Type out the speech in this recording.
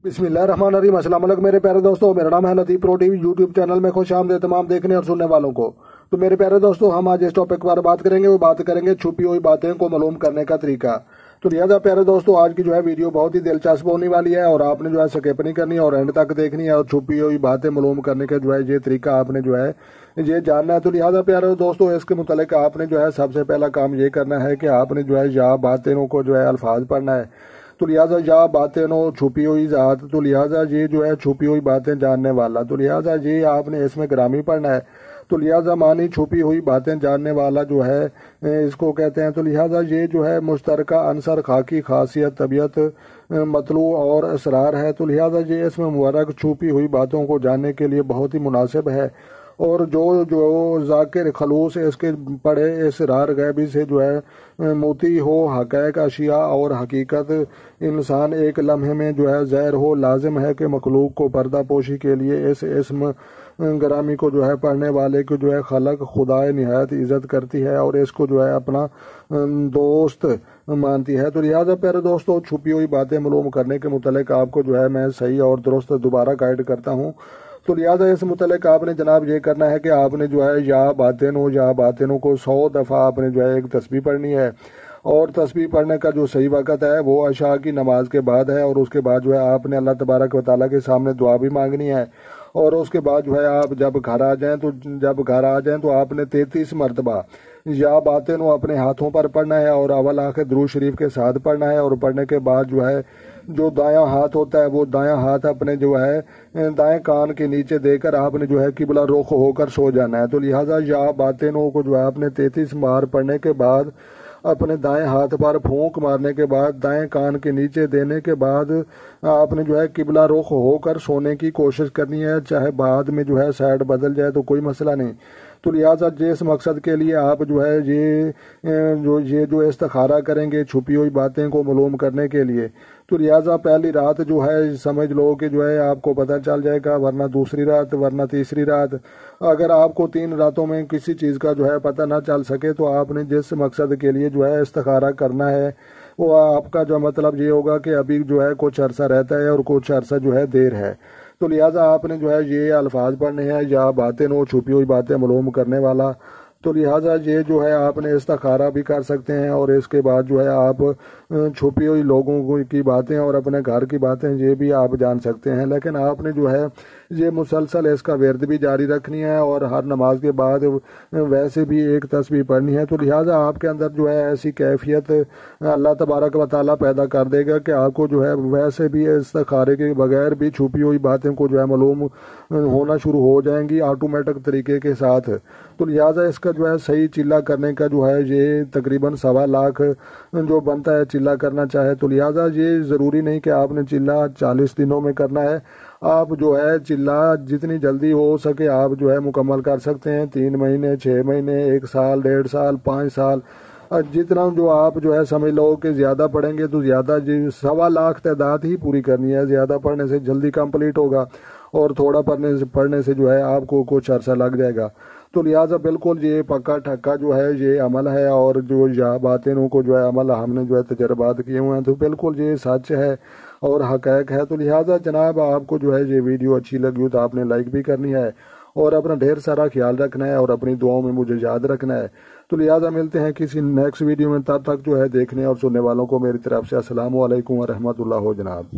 बिस्मिल्लाहिर्रहमानिर्रहीम। अस्सलाम वालेकुम मेरे प्यारे दोस्तों, मेरा नाम है लतीफ़ प्रो टीवी। यूट्यूब चैनल में खुश आमदीद तमाम देखने और सुनने वालों को। तो मेरे प्यारे दोस्तों, हम आज इस टॉपिक पर बात करेंगे, वो बात करेंगे छुपी हुई बातें को मालूम करने का तरीका। तो लिहाजा प्यारे दोस्तों, आज की जो है वीडियो बहुत ही दिलचस्प होने वाली है और आपने जो है स्किप नहीं करनी और एंड तक देखनी है और छुपी हुई बातें मालूम करने का जो है ये तरीका आपने जो है ये जानना है। तो लिहाजा प्यारे दोस्तों, इसके मुतालिक आपने जो है सबसे पहला काम ये करना है कि आपने जो है या बातें को जो है अल्फाज पढ़ना है। तो लिहाजा या बातें नो छुपी हुई ज़ात, तो लिहाजा ये जो है छुपी हुई बातें जानने वाला, तो लिहाजा ये आपने इसमें ग्रामी पढ़ना है। तो लिहाजा मानी छुपी हुई बातें जानने वाला जो है इसको कहते हैं। तो लिहाजा ये जो है मुश्तरका अंसर खाकी खासियत तबीयत मतलू और असरार है। तो लिहाजा ये इसमें मुबारक छुपी हुई बातों को जानने के लिए बहुत ही मुनासिब है। और जो जो जाकिर खलूस इसके पढ़े इसरार गैबी से जो है मोती हो हक़ैक़ अशिया और हकीकत इंसान एक लम्हे में जो है ज़हर हो, लाजिम है कि मखलूक को पर्दा पोशी के लिए इस इस्म ग्रामी को जो है पढ़ने वाले को जो है खलक खुदाए निहायत इज़्ज़त करती है और इसको जो है अपना दोस्त मानती है। तो लिहाजा प्यारे दोस्तों, छुपी हुई बातें मालूम करने के मुतालिक आपको जो है मैं सही और दुरुस्त दोबारा गाइड करता हूँ। तो लिहाजा इस मुतालिक आपने जनाब ये करना है कि आपने जो है या बातें को 100 दफ़ा आपने जो है एक तस्बीह पढ़नी है। और तस्बीह पढ़ने का जो सही वक़्त है वो अशा की नमाज के बाद है और उसके बाद जो है आपने अल्लाह तबारक व तआला के सामने दुआ भी मांगनी है। और उसके बाद जो है आप जब घर आ जाएं तो आपने 33 मरतबा या बातें नो अपने हाथों पर पढ़ना है और अवल आखिर दुरूद शरीफ के साथ पढ़ना है। और पढ़ने के बाद जो है जो दायां हाथ होता है वो दायां हाथ अपने जो है दाएं कान के नीचे देकर आपने जो है किबला रुख होकर सो जाना है। तो लिहाजा या बातें नो को जो है आपने 33 बार पढ़ने के बाद अपने दाएं हाथ पर फूंक मारने के बाद दाएं कान के नीचे देने के बाद आपने जो है किबला रुख होकर सोने की कोशिश करनी है। चाहे बाद में जो है साइड बदल जाए तो कोई मसला नहीं। तो लिहाजा जिस मकसद के लिए आप जो है ये जो इस्तिखारा करेंगे छुपी हुई बातें को मालूम करने के लिए, तो लिहाजा पहली रात जो है समझ लो कि जो है आपको पता चल जाएगा, वरना दूसरी रात, वरना तीसरी रात। अगर आपको 3 रातों में किसी चीज़ का जो है पता ना चल सके तो आपने जिस मकसद के लिए जो है इस्तिखारा करना है वो आपका जो मतलब ये होगा कि अभी जो है कुछ अरसा रहता है और कुछ अरसा जो है देर है। तो लिहाजा आपने जो है ये अल्फाज पढ़ने हैं या बातें नो छुपी हुई बातें मालूम करने वाला। तो लिहाजा ये जो है आपने इस्तिखारा भी कर सकते हैं और इसके बाद जो है आप छुपी हुई लोगों की बातें और अपने घर की बातें ये भी आप जान सकते हैं। लेकिन आपने जो है ये मुसलसल इसका वर्द भी जारी रखनी है और हर नमाज के बाद वैसे भी एक तस्बीह पढ़नी है। तो लिहाजा आपके अंदर जो है ऐसी कैफियत अल्लाह तबारक व तआला पैदा कर देगा कि आपको जो है वैसे भी इस्तिखारे के बगैर भी छुपी हुई बातें को जो है मालूम होना शुरू हो जाएंगी ऑटोमेटिक तरीके के साथ। तो लिहाजा इसका जो है सही चिल्ला करने का जो है ये तकरीबन 1.25 लाख जो बनता है चिल्ला करना चाहे। तो लिहाजा ये ज़रूरी नहीं कि आपने चिल्ला 40 दिनों में करना है। आप जो है चिल्ला जितनी जल्दी हो सके आप जो है मुकम्मल कर सकते हैं। 3 महीने, 6 महीने, 1 साल, 1.5 साल, 5 साल, जितना जो आप जो है समझ लो कि ज़्यादा पढ़ेंगे तो ज़्यादा 1.25 लाख तादाद ही पूरी करनी है। ज़्यादा पढ़ने से जल्दी कंप्लीट होगा और थोड़ा पढ़ने से जो है आपको कुछ अरसा लग जाएगा। तो लिहाजा बिल्कुल ये पक्का ठक्का जो है ये अमल है और जो या बातें को जो है अमल हमने जो है तजर्बात किए हुए हैं। तो बिल्कुल ये सच है और हक़ैक़ है। तो लिहाजा जनाब आपको जो है ये वीडियो अच्छी लगी हो तो आपने लाइक भी करनी है और अपना ढेर सारा ख्याल रखना है और अपनी दुआओं में मुझे याद रखना है। तो लिहाजा मिलते हैं किसी नेक्स्ट वीडियो में, तब तक जो है देखने और सुनने वालों को मेरी तरफ से अस्सलामु अलैकुम व रहमतुल्लाह हो जनाब।